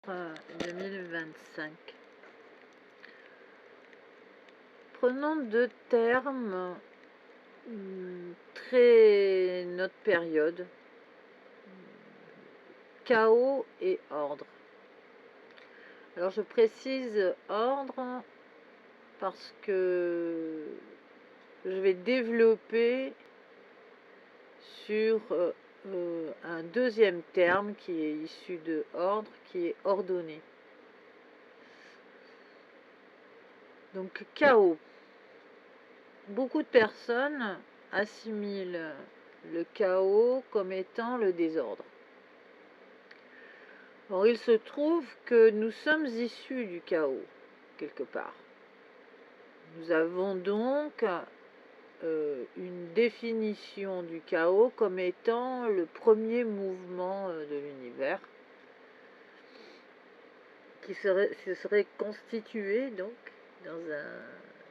2025. Prenons deux termes très notre période, chaos et ordre. Alors je précise ordre parce que je vais développer sur un deuxième terme qui est issu de ordre, qui est ordonné. Donc chaos. Beaucoup de personnes assimilent le chaos comme étant le désordre. Or, il se trouve que nous sommes issus du chaos, quelque part. Nous avons donc une définition du chaos comme étant le premier mouvement de l'univers, qui se serait constitué donc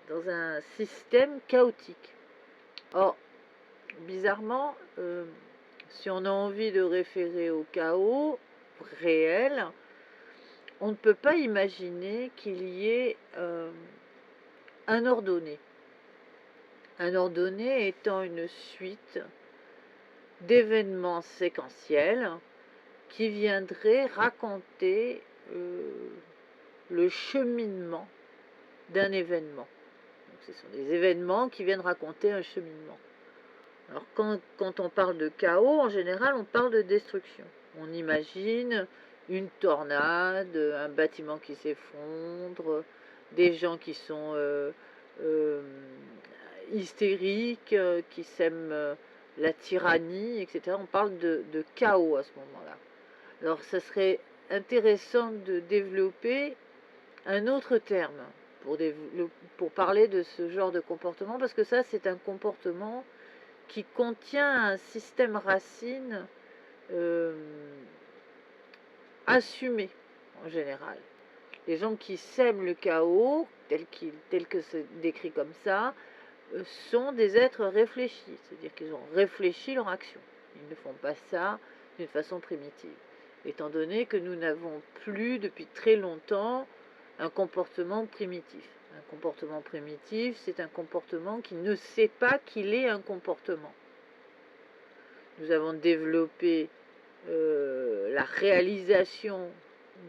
dans un système chaotique. Or, bizarrement, si on a envie de référer au chaos réel, on ne peut pas imaginer qu'il y ait un ordonné. Un ordonné étant une suite d'événements séquentiels qui viendraient raconter le cheminement d'un événement. Donc, ce sont des événements qui viennent raconter un cheminement. Alors quand on parle de chaos, en général, on parle de destruction. On imagine une tornade, un bâtiment qui s'effondre, des gens qui sont hystériques, qui sèment la tyrannie, etc. On parle de chaos à ce moment-là. Alors, ça serait intéressant de développer un autre terme pour parler de ce genre de comportement, parce que ça, c'est un comportement qui contient un système racine assumé en général. Les gens qui sèment le chaos, tel que c'est décrit comme ça, sont des êtres réfléchis, c'est-à-dire qu'ils ont réfléchi leur action. Ils ne font pas ça d'une façon primitive, étant donné que nous n'avons plus depuis très longtemps un comportement primitif. Un comportement primitif, c'est un comportement qui ne sait pas qu'il est un comportement. Nous avons développé la réalisation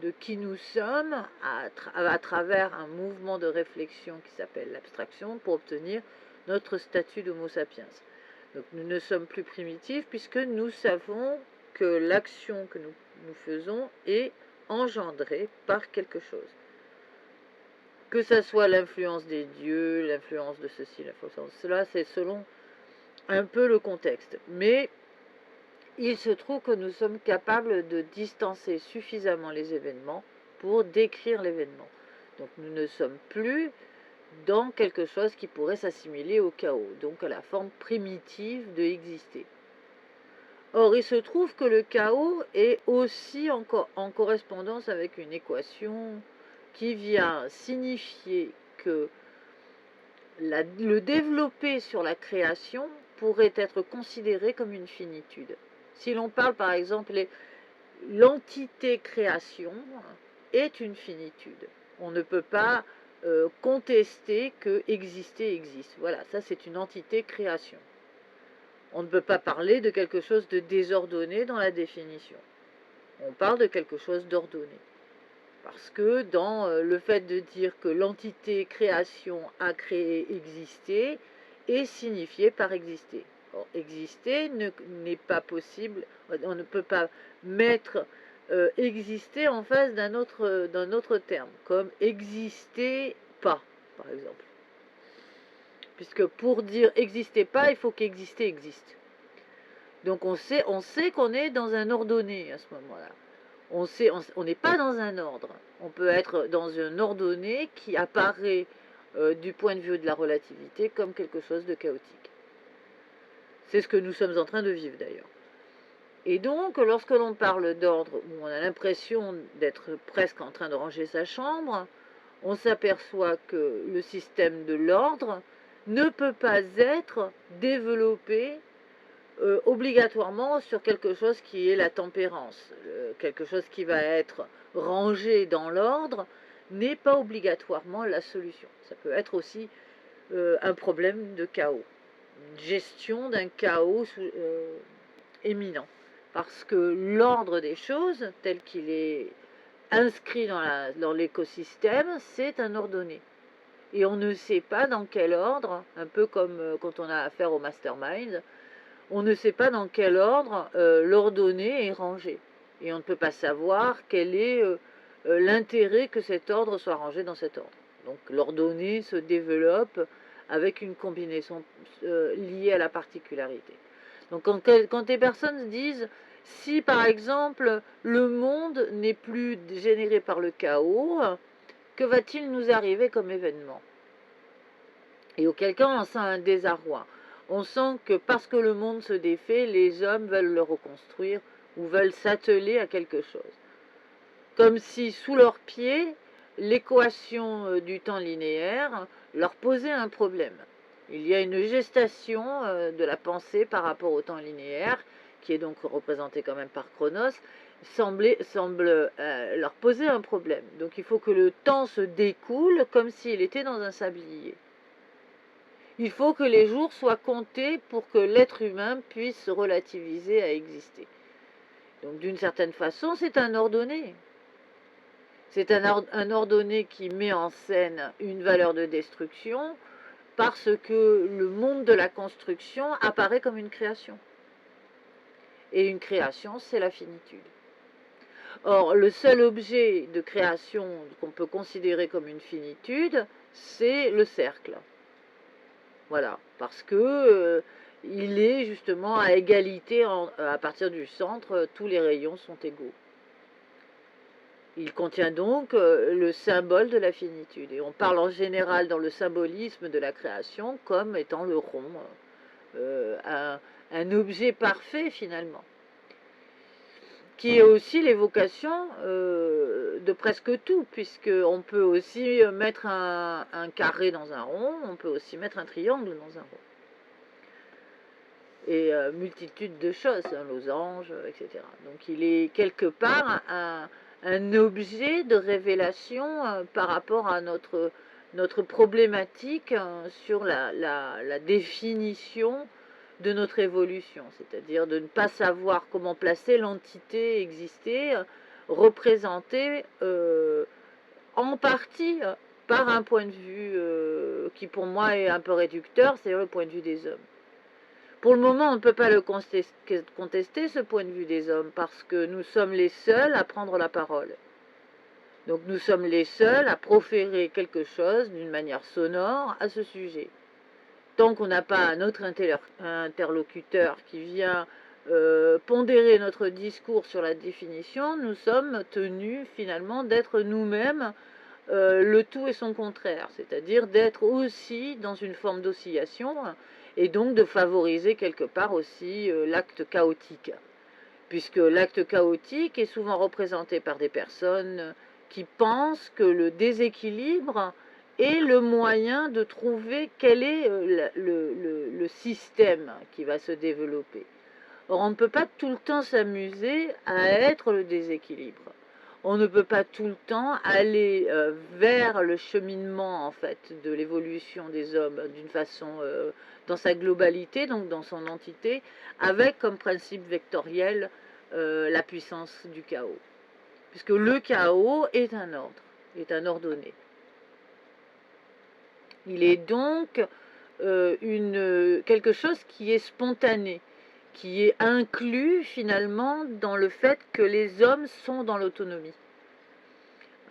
de qui nous sommes à travers un mouvement de réflexion qui s'appelle l'abstraction pour obtenir notre statut d'Homo sapiens. Donc nous ne sommes plus primitifs puisque nous savons que l'action que nous faisons est engendrée par quelque chose. Que ça soit l'influence des dieux, l'influence de ceci, l'influence de cela, c'est selon un peu le contexte. Mais il se trouve que nous sommes capables de distancer suffisamment les événements pour décrire l'événement. Donc nous ne sommes plus dans quelque chose qui pourrait s'assimiler au chaos, donc à la forme primitive de exister. Or, il se trouve que le chaos est aussi en correspondance avec une équation qui vient signifier que le développer sur la création pourrait être considéré comme une finitude. Si l'on parle par exemple, l'entité création est une finitude. On ne peut pas contester que exister existe. Voilà, ça c'est une entité création. On ne peut pas parler de quelque chose de désordonné dans la définition. On parle de quelque chose d'ordonné. Parce que dans le fait de dire que l'entité création a créé exister est signifié par exister. Or, exister n'est pas possible, on ne peut pas mettre exister en face d'un autre terme, comme exister pas, par exemple. Puisque pour dire exister pas, il faut qu'exister existe. Donc on sait qu'on est dans un ordonné à ce moment-là. On n'est pas dans un ordre. On peut être dans un ordonné qui apparaît du point de vue de la relativité comme quelque chose de chaotique. C'est ce que nous sommes en train de vivre d'ailleurs. Et donc, lorsque l'on parle d'ordre, où on a l'impression d'être presque en train de ranger sa chambre, on s'aperçoit que le système de l'ordre ne peut pas être développé obligatoirement sur quelque chose qui est la tempérance. Quelque chose qui va être rangé dans l'ordre n'est pas obligatoirement la solution. Ça peut être aussi un problème de chaos, une gestion d'un chaos éminent. Parce que l'ordre des choses, tel qu'il est inscrit dans l'écosystème, c'est un ordonné. Et on ne sait pas dans quel ordre, un peu comme quand on a affaire au mastermind, on ne sait pas dans quel ordre l'ordonné est rangé. Et on ne peut pas savoir quel est l'intérêt que cet ordre soit rangé dans cet ordre. Donc l'ordonné se développe avec une combinaison liée à la particularité. Donc quand des personnes disent, si par exemple le monde n'est plus généré par le chaos, que va-t-il nous arriver comme événement? Et auquel cas on sent un désarroi. On sent que parce que le monde se défait, les hommes veulent le reconstruire ou veulent s'atteler à quelque chose. Comme si sous leurs pieds, l'équation du temps linéaire leur posait un problème. Il y a une gestation de la pensée par rapport au temps linéaire, qui est donc représenté quand même par Chronos, semble leur poser un problème. Donc il faut que le temps se découle comme s'il était dans un sablier. Il faut que les jours soient comptés pour que l'être humain puisse se relativiser à exister. Donc d'une certaine façon, c'est un ordonné. C'est un ordonné qui met en scène une valeur de destruction parce que le monde de la construction apparaît comme une création. Et une création, c'est la finitude. Or, le seul objet de création qu'on peut considérer comme une finitude, c'est le cercle. Voilà, parce que il est justement à égalité, à partir du centre, tous les rayons sont égaux. Il contient donc le symbole de la finitude. Et on parle en général dans le symbolisme de la création comme étant le rond, un objet parfait finalement, qui est aussi l'évocation de presque tout, puisqu'on peut aussi mettre un carré dans un rond, on peut aussi mettre un triangle dans un rond. Et multitude de choses, un losange, etc. Donc il est quelque part un objet de révélation par rapport à notre problématique sur la définition de notre évolution, c'est-à-dire de ne pas savoir comment placer l'entité existée, représentée en partie par un point de vue qui pour moi est un peu réducteur, c'est le point de vue des hommes. Pour le moment, on ne peut pas le contester, ce point de vue des hommes, parce que nous sommes les seuls à prendre la parole. Donc nous sommes les seuls à proférer quelque chose d'une manière sonore à ce sujet. Tant qu'on n'a pas un autre interlocuteur qui vient pondérer notre discours sur la définition, nous sommes tenus finalement d'être nous-mêmes le tout et son contraire, c'est-à-dire d'être aussi dans une forme d'oscillation et donc de favoriser quelque part aussi l'acte chaotique, puisque l'acte chaotique est souvent représenté par des personnes qui pensent que le déséquilibre est le moyen de trouver quel est le système qui va se développer. Or, on ne peut pas tout le temps s'amuser à être le déséquilibre. On ne peut pas tout le temps aller vers le cheminement en fait de l'évolution des hommes d'une façon dans sa globalité, donc dans son entité, avec comme principe vectoriel la puissance du chaos. Puisque le chaos est un ordre, est un ordonné. Il est donc quelque chose qui est spontané, qui est inclus finalement dans le fait que les hommes sont dans l'autonomie.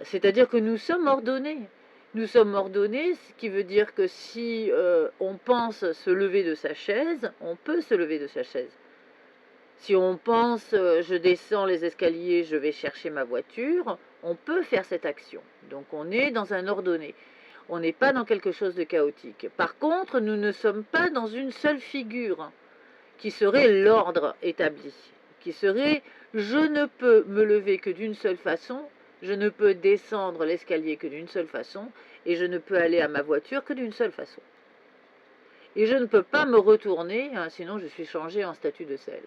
C'est-à-dire que nous sommes ordonnés. Nous sommes ordonnés, ce qui veut dire que si on pense se lever de sa chaise, on peut se lever de sa chaise. Si on pense je descends les escaliers, je vais chercher ma voiture, on peut faire cette action. Donc on est dans un ordonné. On n'est pas dans quelque chose de chaotique. Par contre, nous ne sommes pas dans une seule figure qui serait l'ordre établi, qui serait je ne peux me lever que d'une seule façon, je ne peux descendre l'escalier que d'une seule façon, et je ne peux aller à ma voiture que d'une seule façon. et je ne peux pas me retourner, hein, sinon je suis changé en statue de sel.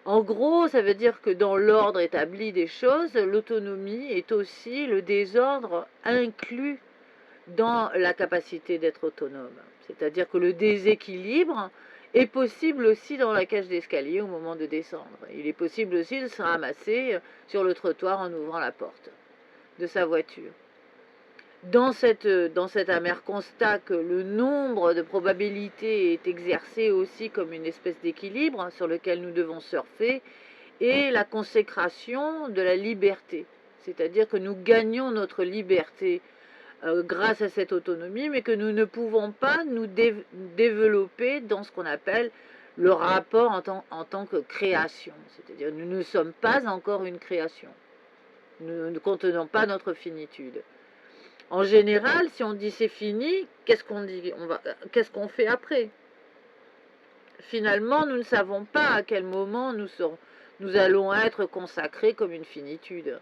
En gros, ça veut dire que dans l'ordre établi des choses, l'autonomie est aussi le désordre inclus dans la capacité d'être autonome. C'est-à-dire que le déséquilibre est possible aussi dans la cage d'escalier au moment de descendre. Il est possible aussi de se ramasser sur le trottoir en ouvrant la porte de sa voiture. Dans cet amer constat que le nombre de probabilités est exercé aussi comme une espèce d'équilibre sur lequel nous devons surfer, et la consécration de la liberté. C'est-à-dire que nous gagnons notre liberté grâce à cette autonomie, mais que nous ne pouvons pas nous développer dans ce qu'on appelle le rapport en tant que création. C'est-à-dire que nous ne sommes pas encore une création. Nous ne contenons pas notre finitude. En général, si on dit c'est fini, qu'est-ce qu'on dit? Qu'est-ce qu'on fait après? Finalement, nous ne savons pas à quel moment nous allons être consacrés comme une finitude.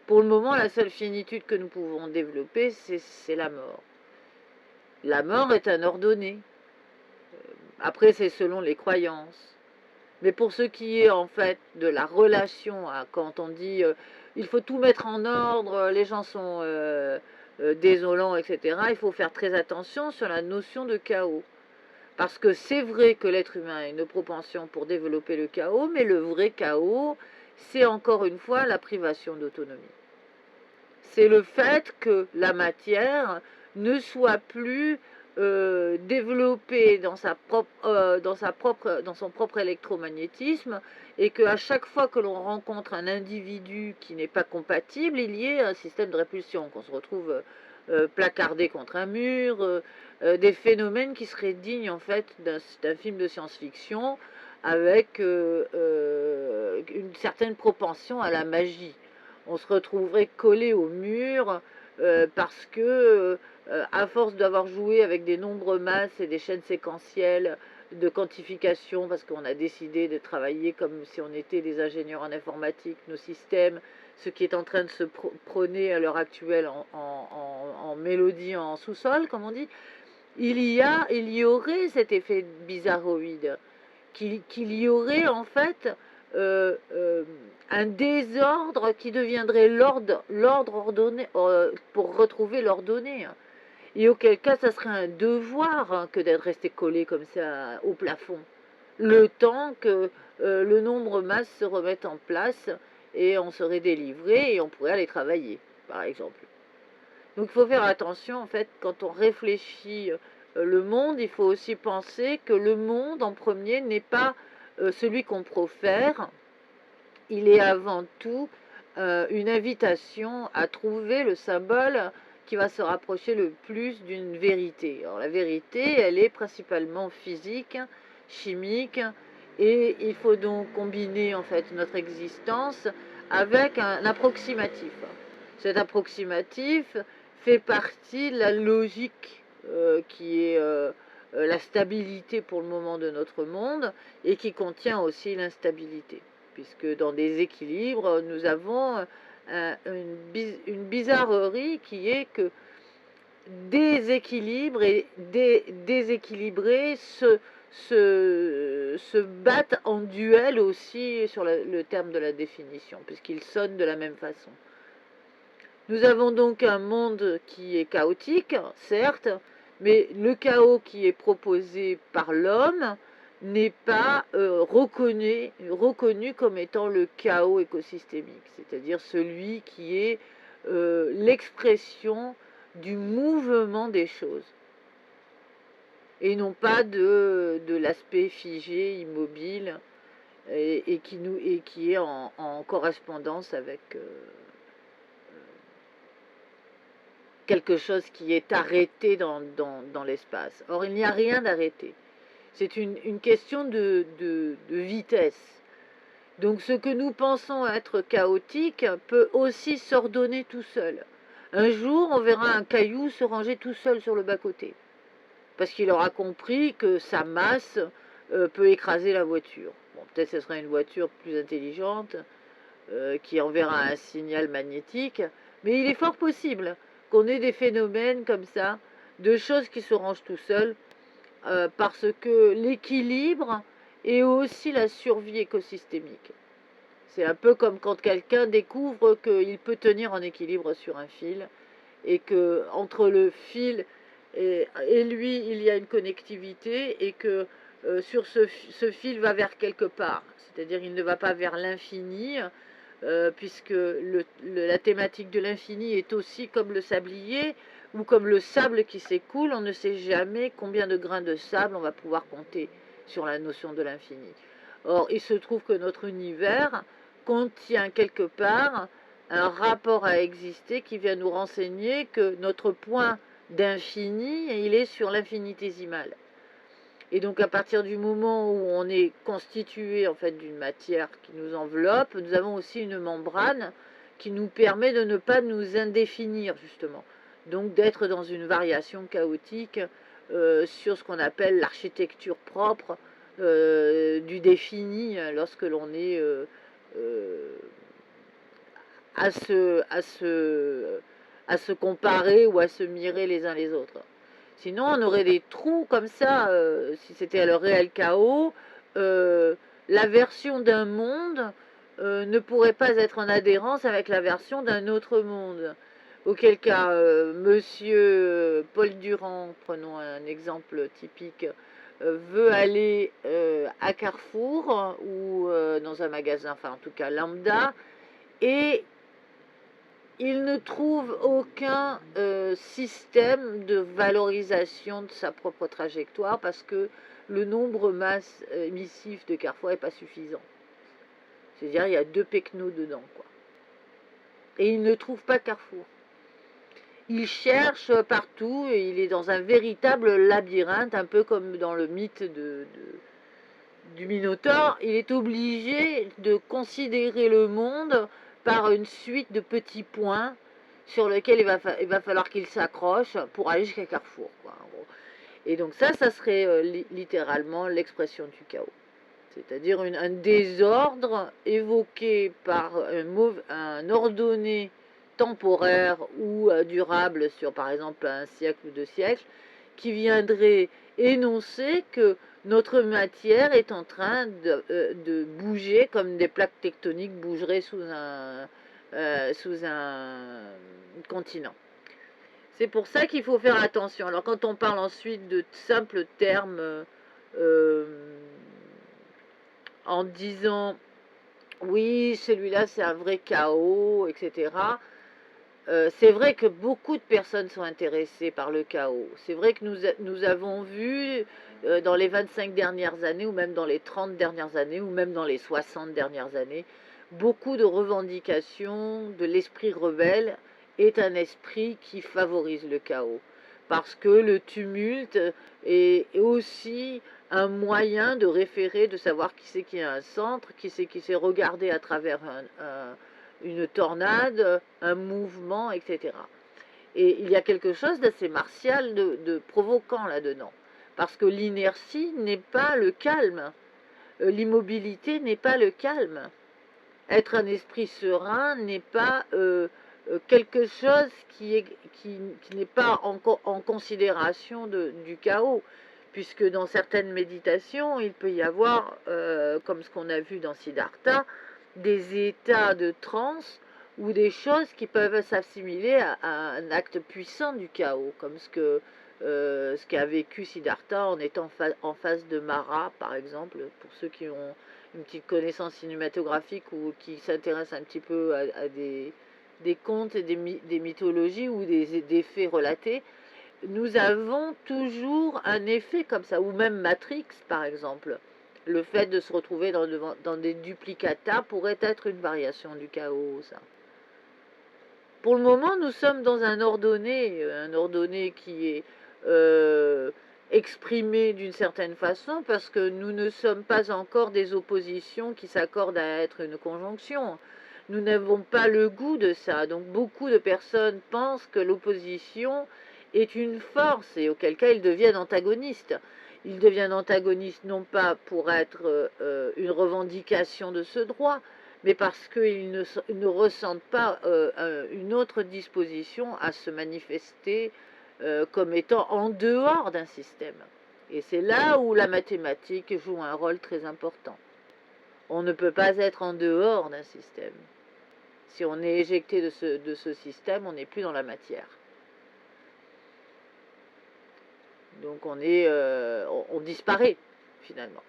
Pour le moment, la seule finitude que nous pouvons développer, c'est la mort. La mort est un ordonné. Après, c'est selon les croyances. Mais pour ce qui est en fait de la relation, quand on dit il faut tout mettre en ordre, les gens sont désolants, etc., il faut faire très attention sur la notion de chaos. Parce que c'est vrai que l'être humain a une propension pour développer le chaos, mais le vrai chaos, c'est encore une fois la privation d'autonomie. C'est le fait que la matière ne soit plus développée dans son propre électromagnétisme, et qu'à chaque fois que l'on rencontre un individu qui n'est pas compatible, il y ait un système de répulsion, qu'on se retrouve placardé contre un mur, des phénomènes qui seraient dignes en fait d'un film de science-fiction, avec une certaine propension à la magie. On se retrouverait collé au mur parce que, à force d'avoir joué avec des nombres masses et des chaînes séquentielles de quantification, parce qu'on a décidé de travailler comme si on était des ingénieurs en informatique, nos systèmes, ce qui est en train de se prôner à l'heure actuelle en mélodie en sous-sol, comme on dit, il y aurait cet effet bizarroïde, qu'il y aurait en fait un désordre qui deviendrait l'ordre ordonné, pour retrouver l'ordonnée. Et auquel cas, ça serait un devoir que d'être resté collé comme ça au plafond, le temps que le nombre masse se remette en place, et on serait délivré et on pourrait aller travailler, par exemple. Donc il faut faire attention, en fait, quand on réfléchit le monde, il faut aussi penser que le monde, en premier, n'est pas celui qu'on profère. Il est avant tout une invitation à trouver le symbole qui va se rapprocher le plus d'une vérité. Alors la vérité, elle est principalement physique, chimique, et il faut donc combiner en fait notre existence avec un approximatif. Cet approximatif fait partie de la logique qui est la stabilité pour le moment de notre monde, et qui contient aussi l'instabilité, puisque dans des équilibres, nous avons une bizarrerie qui est que déséquilibrés se battent en duel aussi sur le terme de la définition, puisqu'ils sonnent de la même façon. Nous avons donc un monde qui est chaotique, certes, mais le chaos qui est proposé par l'homme n'est pas reconnu comme étant le chaos écosystémique, c'est-à-dire celui qui est l'expression du mouvement des choses, et non pas de l'aspect figé, immobile, et qui est en correspondance avec quelque chose qui est arrêté dans l'espace. Or, il n'y a rien d'arrêté. C'est une question de vitesse. Donc ce que nous pensons être chaotique peut aussi s'ordonner tout seul. Un jour, on verra un caillou se ranger tout seul sur le bas-côté, parce qu'il aura compris que sa masse peut écraser la voiture. Bon, peut-être que ce sera une voiture plus intelligente qui enverra un signal magnétique, mais il est fort possible qu'on ait des phénomènes comme ça, de choses qui se rangent tout seuls, parce que l'équilibre est aussi la survie écosystémique. C'est un peu comme quand quelqu'un découvre qu'il peut tenir en équilibre sur un fil et que entre le fil et lui, il y a une connectivité et que sur ce fil va vers quelque part. C'est-à-dire il ne va pas vers l'infini, puisque la thématique de l'infini est aussi comme le sablier ou comme le sable qui s'écoule. On ne sait jamais combien de grains de sable on va pouvoir compter sur la notion de l'infini. Or, il se trouve que notre univers contient quelque part un rapport à exister qui vient nous renseigner que notre point d'infini, il est sur l'infinitésimal. Et donc à partir du moment où on est constitué en fait d'une matière qui nous enveloppe, nous avons aussi une membrane qui nous permet de ne pas nous indéfinir justement. Donc d'être dans une variation chaotique sur ce qu'on appelle l'architecture propre du défini lorsque l'on est à se comparer ou à se mirer les uns les autres. Sinon, on aurait des trous comme ça, si c'était le réel chaos. La version d'un monde ne pourrait pas être en adhérence avec la version d'un autre monde. Auquel cas, monsieur Paul Durand, prenons un exemple typique, veut aller à Carrefour ou dans un magasin, enfin en tout cas lambda, et il ne trouve aucun système de valorisation de sa propre trajectoire parce que le nombre masse émissif de Carrefour n'est pas suffisant. C'est-à-dire il y a 2 pecnos dedans, quoi. Et il ne trouve pas Carrefour. Il cherche partout et il est dans un véritable labyrinthe, un peu comme dans le mythe du Minotaure. Il est obligé de considérer le monde par une suite de petits points sur lesquels il va falloir qu'il s'accroche pour aller jusqu'à Carrefour, quoi, en gros. Et donc ça serait littéralement l'expression du chaos. C'est-à-dire un désordre évoqué par un ordonné temporaire ou durable sur par exemple un siècle ou 2 siècles, qui viendrait énoncer que notre matière est en train de bouger comme des plaques tectoniques bougeraient sous un continent. C'est pour ça qu'il faut faire attention. Alors quand on parle ensuite de simples termes en disant oui, celui-là c'est un vrai chaos, etc. C'est vrai que beaucoup de personnes sont intéressées par le chaos. C'est vrai que nous avons vu dans les 25 dernières années, ou même dans les 30 dernières années, ou même dans les 60 dernières années, beaucoup de revendications de l'esprit rebelle est un esprit qui favorise le chaos. Parce que le tumulte est aussi un moyen de référer, de savoir qui c'est qui a un centre, qui c'est qui s'est regardé à travers une tornade, un mouvement, etc. Et il y a quelque chose d'assez martial, de provoquant là-dedans. Parce que l'inertie n'est pas le calme. L'immobilité n'est pas le calme. Être un esprit serein n'est pas quelque chose qui n'est pas en considération du chaos. Puisque dans certaines méditations, il peut y avoir, comme ce qu'on a vu dans Siddhartha, des états de transe ou des choses qui peuvent s'assimiler à un acte puissant du chaos, comme ce qu'a vécu Siddhartha en étant en face de Mara, par exemple, pour ceux qui ont une petite connaissance cinématographique ou qui s'intéressent un petit peu à des contes et des mythologies ou des faits relatés. Nous avons toujours un effet comme ça, ou même Matrix, par exemple. Le fait de se retrouver dans des duplicata pourrait être une variation du chaos, ça. Pour le moment, nous sommes dans un ordonné qui est exprimé d'une certaine façon, parce que nous ne sommes pas encore des oppositions qui s'accordent à être une conjonction. Nous n'avons pas le goût de ça. Donc beaucoup de personnes pensent que l'opposition est une force, et auquel cas ils deviennent antagonistes. Ils deviennent antagonistes non pas pour être une revendication de ce droit, mais parce qu'ils ne ressentent pas une autre disposition à se manifester comme étant en dehors d'un système. Et c'est là où la mathématique joue un rôle très important. On ne peut pas être en dehors d'un système. Si on est éjecté de ce système, on n'est plus dans la matière. Donc on disparaît finalement.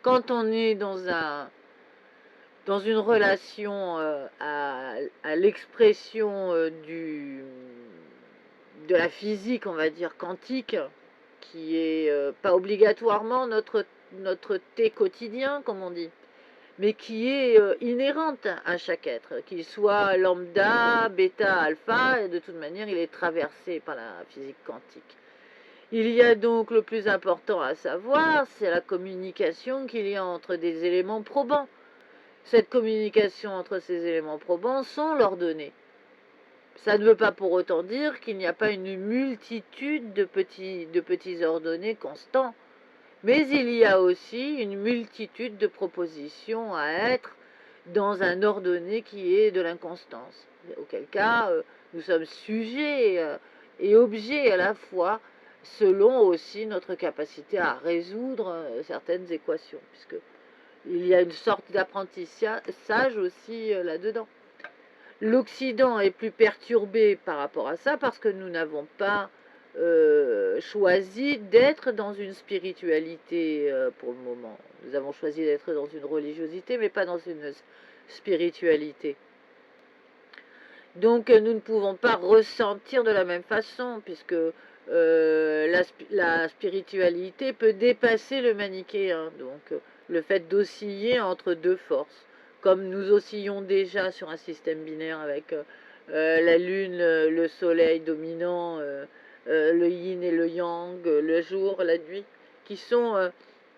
Quand on est dans une relation à l'expression de la physique, on va dire quantique, qui est pas obligatoirement notre thé quotidien, comme on dit, mais qui est inhérente à chaque être, qu'il soit lambda, bêta, alpha, et de toute manière, il est traversé par la physique quantique. Il y a donc le plus important à savoir, c'est la communication qu'il y a entre des éléments probants. Cette communication entre ces éléments probants sont leurs données. Ça ne veut pas pour autant dire qu'il n'y a pas une multitude de petits ordonnées constants, mais il y a aussi une multitude de propositions à être dans un ordonné qui est de l'inconstance. Auquel cas, nous sommes sujets et objets à la fois, selon aussi notre capacité à résoudre certaines équations, puisque il y a une sorte d'apprentissage aussi là-dedans. L'Occident est plus perturbé par rapport à ça parce que nous n'avons pas choisi d'être dans une spiritualité pour le moment. Nous avons choisi d'être dans une religiosité, mais pas dans une spiritualité. Donc nous ne pouvons pas ressentir de la même façon, puisque la spiritualité peut dépasser le manichéen, donc le fait d'osciller entre deux forces, comme nous oscillons déjà sur un système binaire avec la lune, le soleil dominant, le yin et le yang, le jour, la nuit, qui sont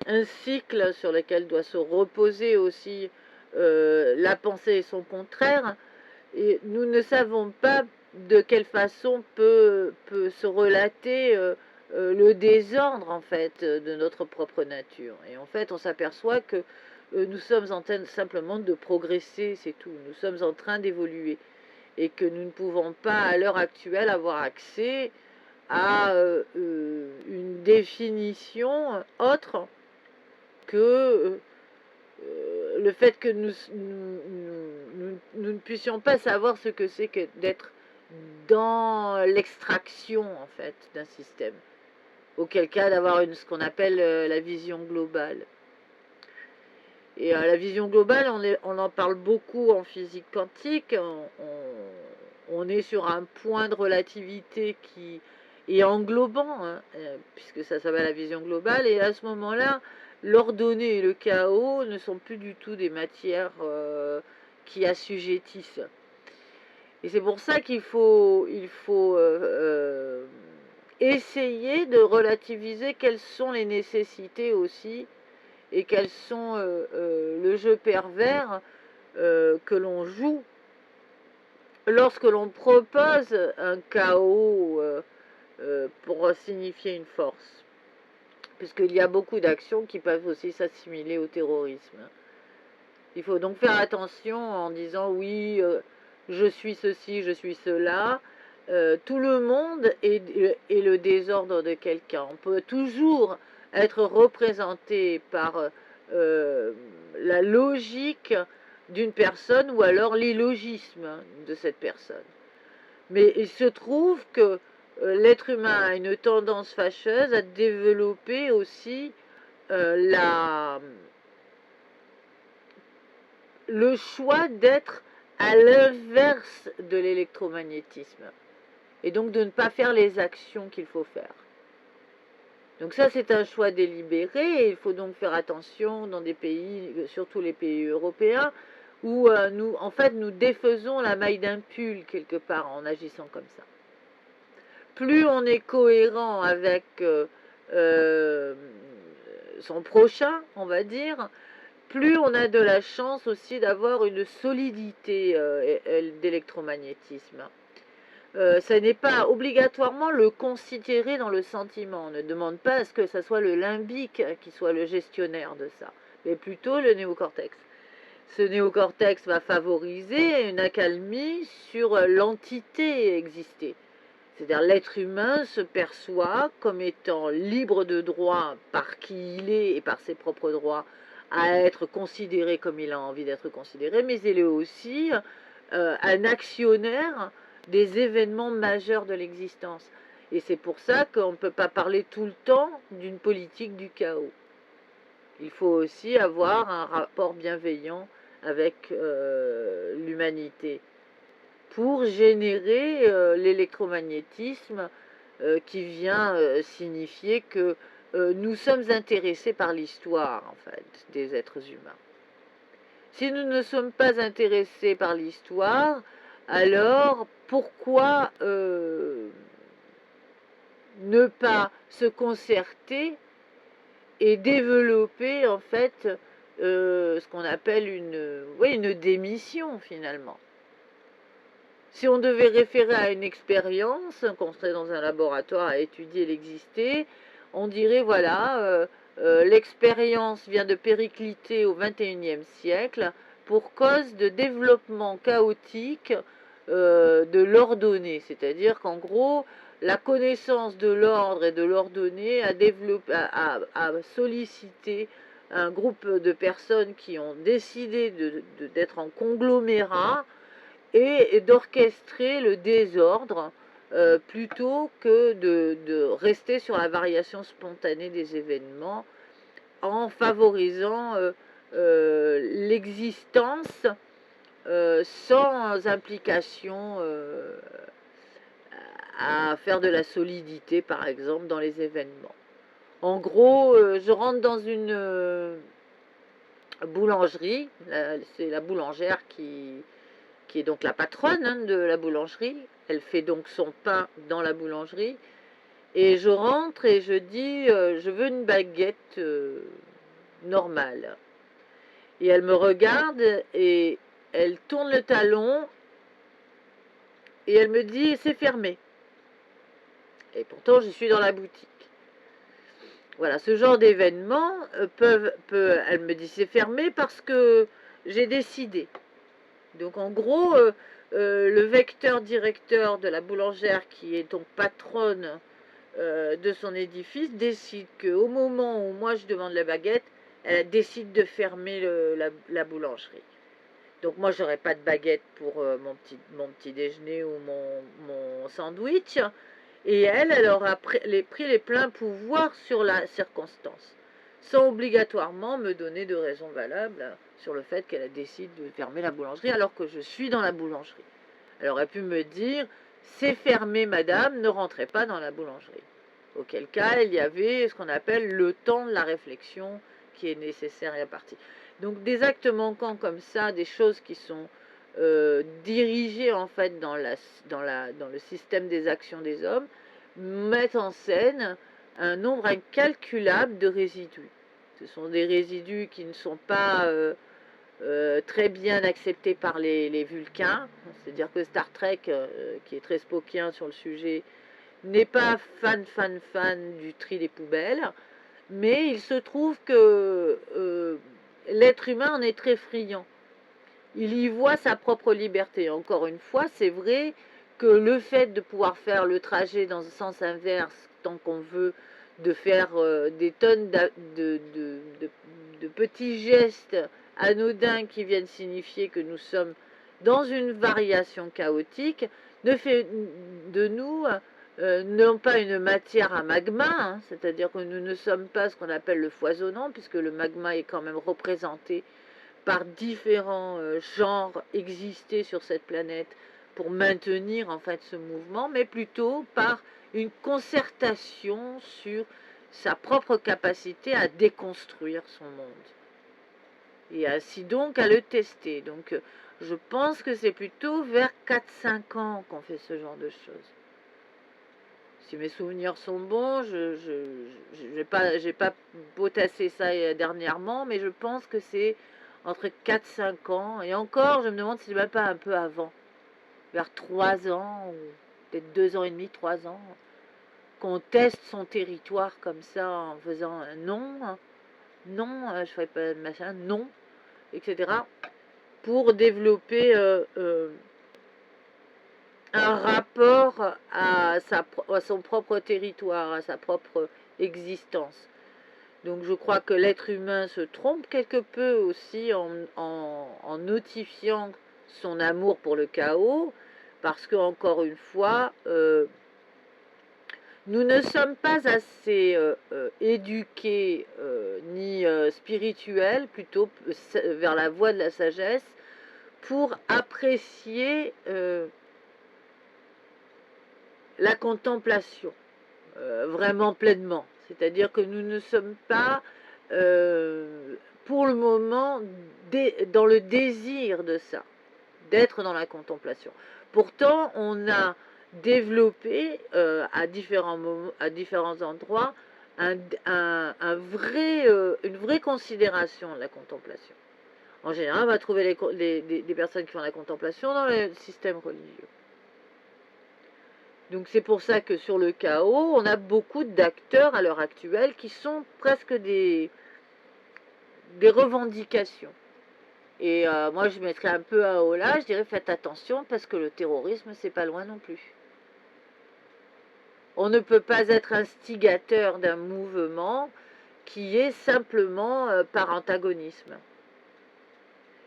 un cycle sur lequel doit se reposer aussi la pensée et son contraire. Et nous ne savons pas de quelle façon peut se relater le désordre en fait de notre propre nature. Et en fait, on s'aperçoit que nous sommes en train simplement de progresser, c'est tout. Nous sommes en train d'évoluer et que nous ne pouvons pas à l'heure actuelle avoir accès à une définition autre que le fait que nous ne puissions pas savoir ce que c'est que d'être dans l'extraction en fait d'un système, auquel cas d'avoir ce qu'on appelle la vision globale. Et la vision globale, on en parle beaucoup en physique quantique, on est sur un point de relativité qui est englobant, hein, puisque ça s'appelle la vision globale, et à ce moment-là, l'ordonnée et le chaos ne sont plus du tout des matières qui assujettissent. Et c'est pour ça qu'il faut essayer de relativiser quelles sont les nécessités aussi et quels sont le jeu pervers que l'on joue lorsque l'on propose un chaos pour signifier une force. Puisqu'il y a beaucoup d'actions qui peuvent aussi s'assimiler au terrorisme. Il faut donc faire attention en disant oui, je suis ceci, je suis cela. Tout le monde est le désordre de quelqu'un. On peut toujours être représenté par la logique d'une personne ou alors l'illogisme de cette personne. Mais il se trouve que l'être humain a une tendance fâcheuse à développer aussi le choix d'être à l'inverse de l'électromagnétisme et donc de ne pas faire les actions qu'il faut faire. Donc ça, c'est un choix délibéré et il faut donc faire attention dans des pays, surtout les pays européens, où nous défaisons la maille d'un pull quelque part en agissant comme ça. Plus on est cohérent avec son prochain, on va dire, plus on a de la chance aussi d'avoir une solidité d'électromagnétisme. Ça n'est pas obligatoirement le considérer dans le sentiment. On ne demande pas à ce que ça soit le limbique qui soit le gestionnaire de ça, mais plutôt le néocortex. Ce néocortex va favoriser une accalmie sur l'entité existée. C'est-à-dire l'être humain se perçoit comme étant libre de droit par qui il est et par ses propres droits à être considéré comme il a envie d'être considéré, mais il est aussi un actionnaire des événements majeurs de l'existence. Et c'est pour ça qu'on ne peut pas parler tout le temps d'une politique du chaos. Il faut aussi avoir un rapport bienveillant avec l'humanité pour générer l'électromagnétisme qui vient signifier que nous sommes intéressés par l'histoire, en fait, des êtres humains. Si nous ne sommes pas intéressés par l'histoire, alors pourquoi ne pas se concerter et développer en fait ce qu'on appelle une démission finalement. Si on devait référer à une expérience, qu'on serait dans un laboratoire à étudier l'existé, on dirait voilà, l'expérience vient de péricliter au XXIe siècle pour cause de développement chaotique de l'ordonnée. C'est-à-dire qu'en gros, la connaissance de l'ordre et de l'ordonnée a sollicité un groupe de personnes qui ont décidé d'être en conglomérat et d'orchestrer le désordre plutôt que de rester sur la variation spontanée des événements en favorisant l'existence sans implication à faire de la solidité, par exemple, dans les événements. En gros, je rentre dans une boulangerie, c'est la boulangère qui est donc la patronne de la boulangerie. Elle fait donc son pain dans la boulangerie. Et je rentre et je dis, je veux une baguette normale. Et elle me regarde et elle tourne le talon et elle me dit, c'est fermé. Et pourtant, je suis dans la boutique. Voilà, ce genre d'événements elle me dit, c'est fermé parce que j'ai décidé. Donc en gros, le vecteur directeur de la boulangère, qui est donc patronne de son édifice, décide qu'au moment où moi je demande la baguette, elle décide de fermer la boulangerie. Donc moi j'aurais pas de baguette pour mon petit déjeuner ou mon sandwich. Et elle aura pris les pleins pouvoirs sur la circonstance, sans obligatoirement me donner de raison valable sur le fait qu'elle décide de fermer la boulangerie alors que je suis dans la boulangerie. Elle aurait pu me dire, c'est fermé madame, ne rentrez pas dans la boulangerie. Auquel cas, il y avait ce qu'on appelle le temps de la réflexion qui est nécessaire et imparti. Donc des actes manquants comme ça, des choses qui sont dirigées en fait dans le système des actions des hommes, mettent en scène un nombre incalculable de résidus. Ce sont des résidus qui ne sont pas très bien acceptés par les Vulcains. C'est-à-dire que Star Trek, qui est très spockien sur le sujet, n'est pas fan du tri des poubelles, mais il se trouve que l'être humain en est très friand. Il y voit sa propre liberté. Encore une fois, c'est vrai que le fait de pouvoir faire le trajet dans le sens inverse, tant qu'on veut, de faire des tonnes de petits gestes anodins qui viennent signifier que nous sommes dans une variation chaotique, ne fait de nous non pas une matière à magma, hein, c'est-à-dire que nous ne sommes pas ce qu'on appelle le foisonnant, puisque le magma est quand même représenté par différents genres existés sur cette planète pour maintenir en fait ce mouvement, mais plutôt par une concertation sur sa propre capacité à déconstruire son monde et ainsi donc à le tester. Donc je pense que c'est plutôt vers 4-5 ans qu'on fait ce genre de choses. Si mes souvenirs sont bons, j'ai pas potassé ça dernièrement, mais je pense que c'est entre 4-5 ans. Et encore, je me demande si c'est même pas un peu avant, vers 3 ans, ou peut-être 2 ans et demi, 3 ans, qu'on teste son territoire comme ça en faisant un non, non, je ferai pas de machin, non, etc. pour développer un rapport à son propre territoire, à sa propre existence. Donc je crois que l'être humain se trompe quelque peu aussi en notifiant son amour pour le chaos, parce que, encore une fois, nous ne sommes pas assez éduqués ni spirituels, plutôt vers la voie de la sagesse, pour apprécier la contemplation vraiment pleinement. C'est-à-dire que nous ne sommes pas, pour le moment, dans le désir de ça, d'être dans la contemplation. Pourtant, on a développé à différents endroits un vrai, une vraie considération de la contemplation. En général, on va trouver des personnes qui font la contemplation dans le système religieux. Donc c'est pour ça que sur le chaos, on a beaucoup d'acteurs à l'heure actuelle qui sont presque des revendications. Et moi je mettrais un peu à haut là, je dirais faites attention parce que le terrorisme c'est pas loin non plus. On ne peut pas être instigateur d'un mouvement qui est simplement par antagonisme.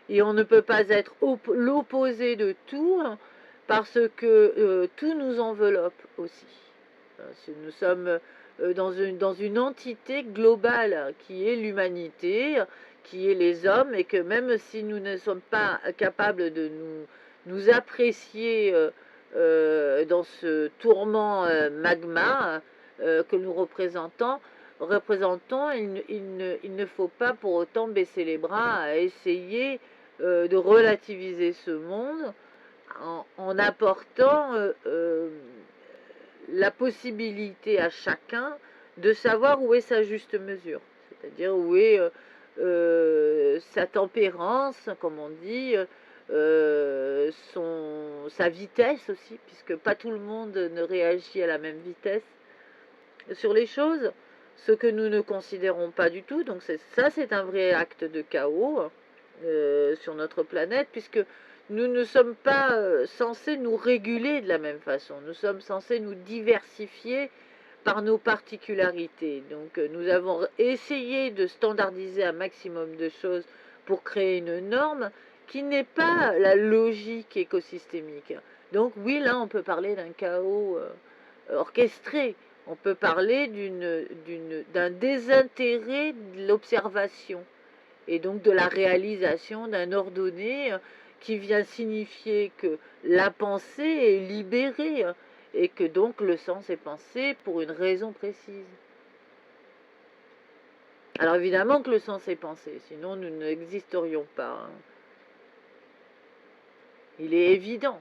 Et on ne peut pas être l'opposé de tout parce que tout nous enveloppe aussi. Nous sommes dans une entité globale qui est l'humanité, qui est les hommes, et que même si nous ne sommes pas capables de nous apprécier dans ce tourment magma que nous représentons, il ne faut pas pour autant baisser les bras à essayer de relativiser ce monde en apportant la possibilité à chacun de savoir où est sa juste mesure, c'est-à-dire où est sa tempérance, comme on dit, sa vitesse aussi, puisque pas tout le monde ne réagit à la même vitesse sur les choses, ce que nous ne considérons pas du tout. Donc ça, c'est un vrai acte de chaos sur notre planète, puisque nous ne sommes pas censés nous réguler de la même façon. Nous sommes censés nous diversifier par nos particularités. Donc nous avons essayé de standardiser un maximum de choses pour créer une norme qui n'est pas la logique écosystémique. Donc oui, là, on peut parler d'un chaos orchestré. On peut parler d'un désintérêt de l'observation et donc de la réalisation d'un ordonné qui vient signifier que la pensée est libérée et que donc le sens est pensé pour une raison précise. Alors évidemment que le sens est pensé, sinon nous n'existerions pas. Il est évident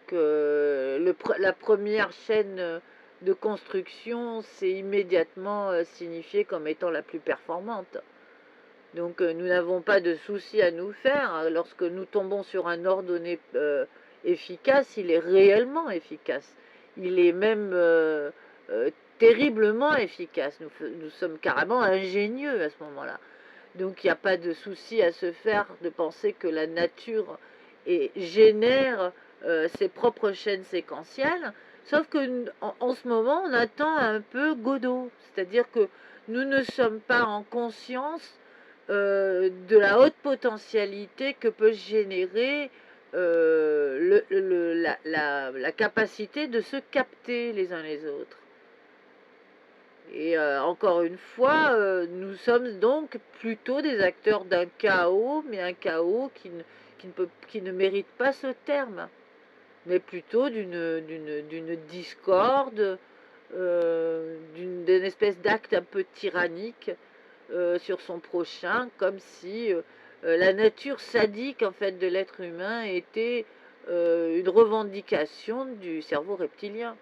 que la première chaîne de construction s'est immédiatement signifiée comme étant la plus performante. Donc nous n'avons pas de souci à nous faire. Lorsque nous tombons sur un ordonné efficace, il est réellement efficace. Il est même terriblement efficace. Nous sommes carrément ingénieux à ce moment-là. Donc il n'y a pas de souci à se faire de penser que la nature génère ses propres chaînes séquentielles. Sauf que en ce moment, on attend un peu Godot. C'est-à-dire que nous ne sommes pas en conscience de la haute potentialité que peut générer la capacité de se capter les uns les autres. Et encore une fois, nous sommes donc plutôt des acteurs d'un chaos, mais un chaos qui ne mérite pas ce terme, mais plutôt d'une discorde, d'une espèce d'acte un peu tyrannique sur son prochain, comme si la nature sadique en fait de l'être humain était une revendication du cerveau reptilien.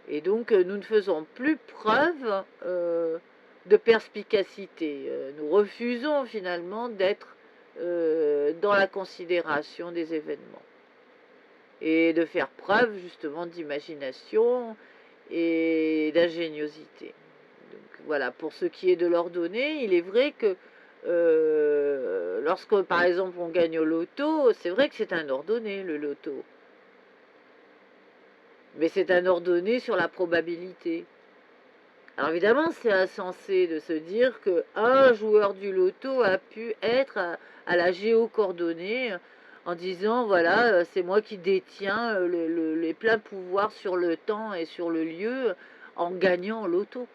Et donc nous ne faisons plus preuve de perspicacité. Nous refusons finalement d'être dans la considération des événements et de faire preuve justement d'imagination et d'ingéniosité. Donc voilà, pour ce qui est de l'ordonnée, il est vrai que lorsque par exemple on gagne au loto, c'est vrai que c'est un ordonné le loto. Mais c'est un ordonné sur la probabilité. Alors évidemment, c'est insensé de se dire qu'un joueur du loto a pu être à la géocoordonnée en disant, voilà, c'est moi qui détiens les pleins pouvoirs sur le temps et sur le lieu en gagnant au loto.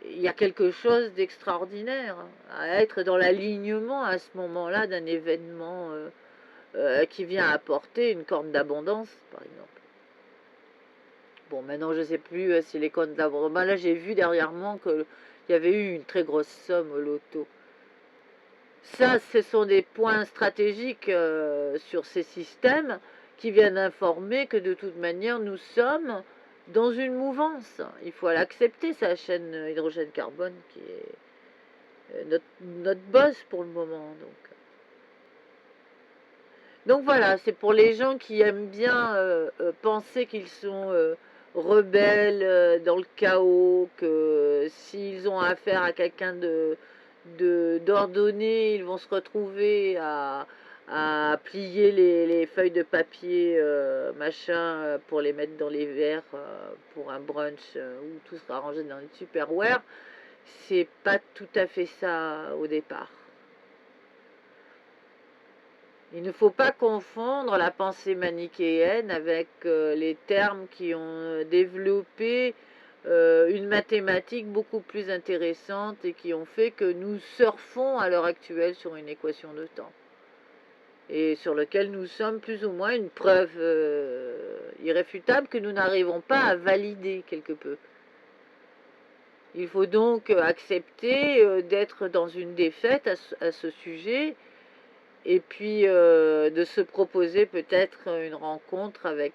Il y a quelque chose d'extraordinaire à être dans l'alignement à ce moment-là d'un événement qui vient apporter une corne d'abondance, par exemple. Bon, maintenant, je ne sais plus si les cornes d'abondance... Ben là, j'ai vu dernièrement qu'il y avait eu une très grosse somme au loto. Ça, ce sont des points stratégiques sur ces systèmes qui viennent informer que de toute manière, nous sommes dans une mouvance. Il faut l'accepter, c'est la chaîne hydrogène-carbone qui est notre boss pour le moment. Donc voilà, c'est pour les gens qui aiment bien penser qu'ils sont rebelles dans le chaos, que s'ils ont affaire à quelqu'un d'ordonné, ils vont se retrouver à plier les feuilles de papier machin pour les mettre dans les verres pour un brunch où tout sera rangé dans les Tupperware. C'est pas tout à fait ça au départ. Il ne faut pas confondre la pensée manichéenne avec les termes qui ont développé une mathématique beaucoup plus intéressante et qui ont fait que nous surfons à l'heure actuelle sur une équation de temps et sur lequel nous sommes plus ou moins une preuve irréfutable que nous n'arrivons pas à valider quelque peu. Il faut donc accepter d'être dans une défaite à ce sujet et puis de se proposer peut-être une rencontre avec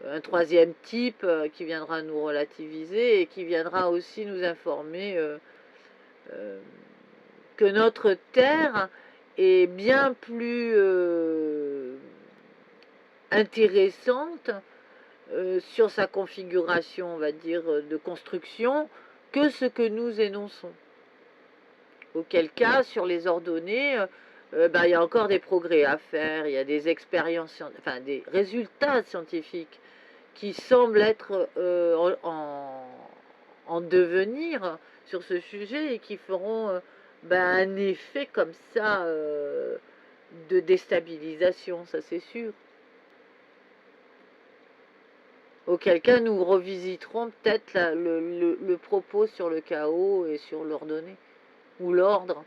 un troisième type qui viendra nous relativiser et qui viendra aussi nous informer que notre Terre est bien plus intéressante sur sa configuration, on va dire, de construction que ce que nous énonçons. Auquel cas, sur les ordonnées, il y a encore des progrès à faire, il y a des expériences, enfin des résultats scientifiques qui semblent être en devenir sur ce sujet et qui feront un effet comme ça de déstabilisation, ça c'est sûr. Auquel cas, nous revisiterons peut-être le propos sur le chaos et sur l'ordonnée, ou l'ordre.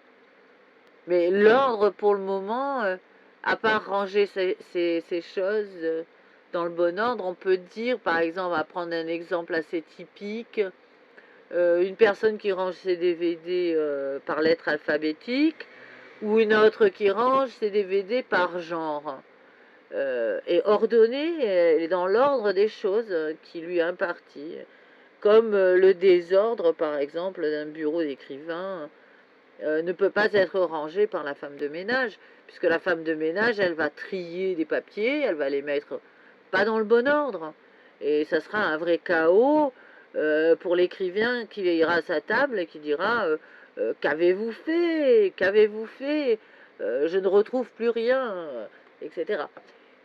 Mais l'ordre, pour le moment, à part ranger ces choses dans le bon ordre, on peut dire, par exemple, on va prendre un exemple assez typique, une personne qui range ses DVD par lettre alphabétique, ou une autre qui range ses DVD par genre. Et ordonnée, elle est dans l'ordre des choses qui lui est imparti. Comme le désordre, par exemple, d'un bureau d'écrivain ne peut pas être rangé par la femme de ménage, puisque la femme de ménage, elle va trier des papiers, elle va les mettre pas dans le bon ordre. Et ça sera un vrai chaos pour l'écrivain qui ira à sa table et qui dira qu'avez-vous fait? Qu'avez-vous fait? Je ne retrouve plus rien, etc.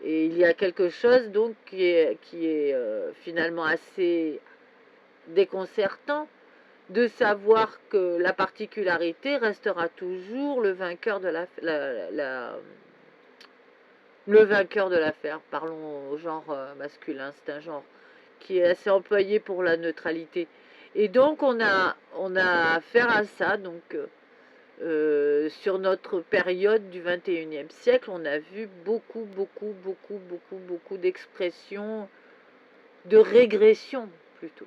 Et il y a quelque chose donc qui est finalement assez déconcertant de savoir que la particularité restera toujours le vainqueur de le vainqueur de l'affaire. Parlons au genre masculin, c'est un genre qui est assez employé pour la neutralité. Et donc on a affaire à ça. Donc sur notre période du 21e siècle, on a vu beaucoup d'expressions de régression plutôt.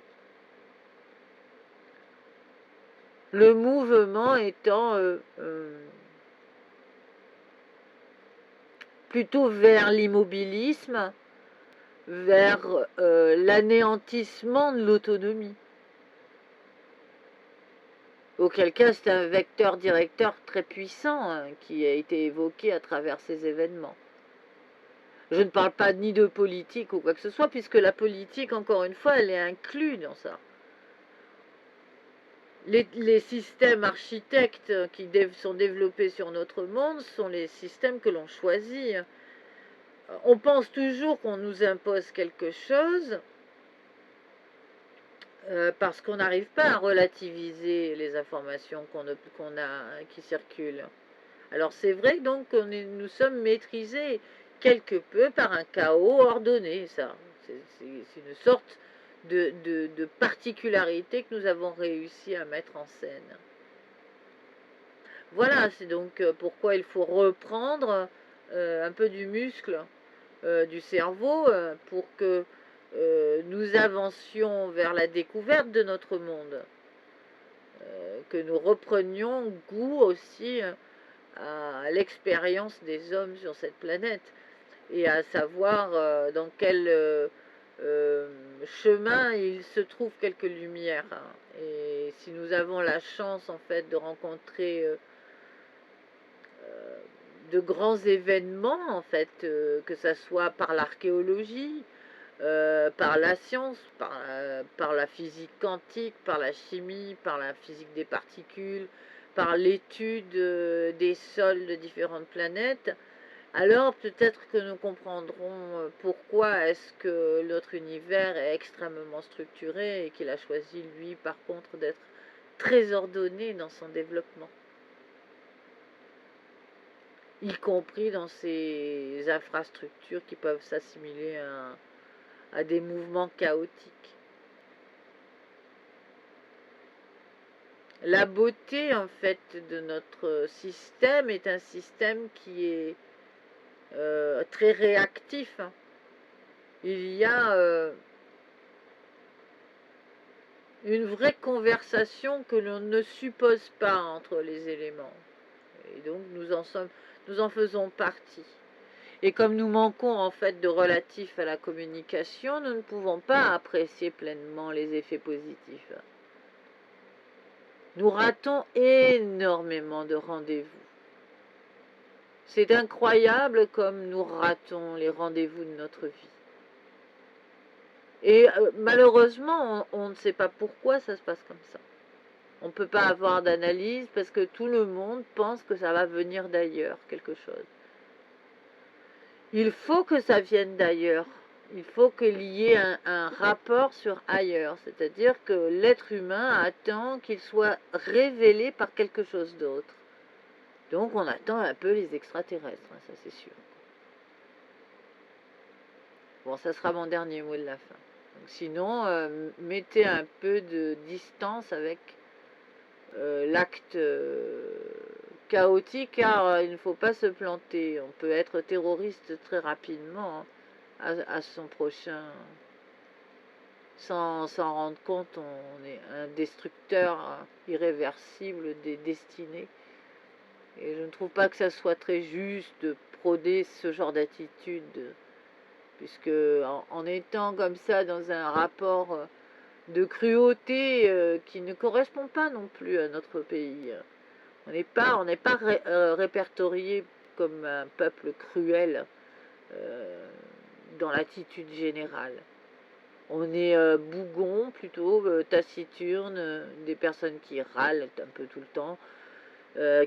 Le mouvement étant plutôt vers l'immobilisme, vers l'anéantissement de l'autonomie. Auquel cas, c'est un vecteur directeur très puissant qui a été évoqué à travers ces événements. Je ne parle pas ni de politique ou quoi que ce soit, puisque la politique, encore une fois, elle est inclue dans ça. Les systèmes architectes qui sont développés sur notre monde sont les systèmes que l'on choisit. On pense toujours qu'on nous impose quelque chose parce qu'on n'arrive pas à relativiser les informations qu'on a qui circulent. Alors c'est vrai donc que nous sommes maîtrisés quelque peu par un chaos ordonné, ça. C'est une sorte de particularité que nous avons réussi à mettre en scène. Voilà, c'est donc pourquoi il faut reprendre un peu du muscle du cerveau pour que nous avancions vers la découverte de notre monde, que nous reprenions goût aussi à l'expérience des hommes sur cette planète et à savoir dans quel chemin il se trouve quelques lumières. Hein. Et si nous avons la chance en fait de rencontrer de grands événements en fait, que ça soit par l'archéologie, par la science, par la physique quantique, par la chimie, par la physique des particules, par l'étude des sols de différentes planètes, alors peut-être que nous comprendrons pourquoi est-ce que notre univers est extrêmement structuré et qu'il a choisi, lui, par contre, d'être très ordonné dans son développement, y compris dans ses infrastructures qui peuvent s'assimiler à des mouvements chaotiques. La beauté, en fait, de notre système est un système qui est très réactif. Hein. Il y a une vraie conversation que l'on ne suppose pas entre les éléments. Et donc, nous en faisons partie. Et comme nous manquons en fait de relatif à la communication, nous ne pouvons pas apprécier pleinement les effets positifs. Nous ratons énormément de rendez-vous. C'est incroyable comme nous ratons les rendez-vous de notre vie. Et malheureusement, on ne sait pas pourquoi ça se passe comme ça. On ne peut pas avoir d'analyse parce que tout le monde pense que ça va venir d'ailleurs, quelque chose. Il faut que ça vienne d'ailleurs. Il faut qu'il y ait un rapport sur ailleurs. C'est-à-dire que l'être humain attend qu'il soit révélé par quelque chose d'autre. Donc on attend un peu les extraterrestres, hein, ça c'est sûr. Bon, ça sera mon dernier mot de la fin. Donc, sinon, mettez un peu de distance avec l'acte chaotique, car il ne faut pas se planter. On peut être terroriste très rapidement à son prochain. Sans s'en rendre compte, on est un destructeur irréversible des destinées. Et je ne trouve pas que ça soit très juste de prôner ce genre d'attitude, puisque en étant comme ça dans un rapport de cruauté qui ne correspond pas non plus à notre pays. On n'est pas répertorié comme un peuple cruel dans l'attitude générale. On est bougon plutôt, taciturne, des personnes qui râlent un peu tout le temps,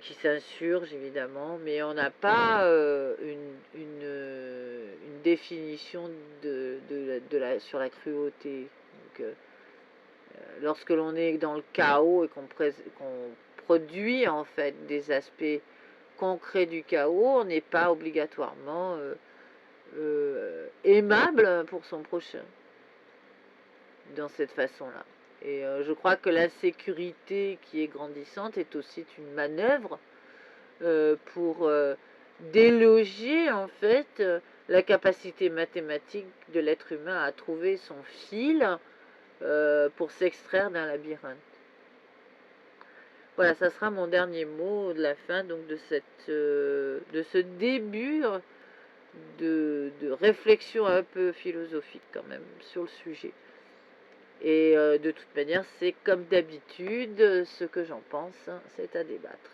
qui s'insurgent évidemment, mais on n'a pas une définition sur la cruauté. Donc, lorsque l'on est dans le chaos et qu'on produit en fait des aspects concrets du chaos, on n'est pas obligatoirement aimable pour son prochain dans cette façon-là. Et je crois que l'insécurité qui est grandissante est aussi une manœuvre pour déloger en fait la capacité mathématique de l'être humain à trouver son fil pour s'extraire d'un labyrinthe. Voilà, ça sera mon dernier mot de la fin donc de ce début de réflexion un peu philosophique quand même sur le sujet. Et de toute manière, c'est comme d'habitude, ce que j'en pense, hein, c'est à débattre.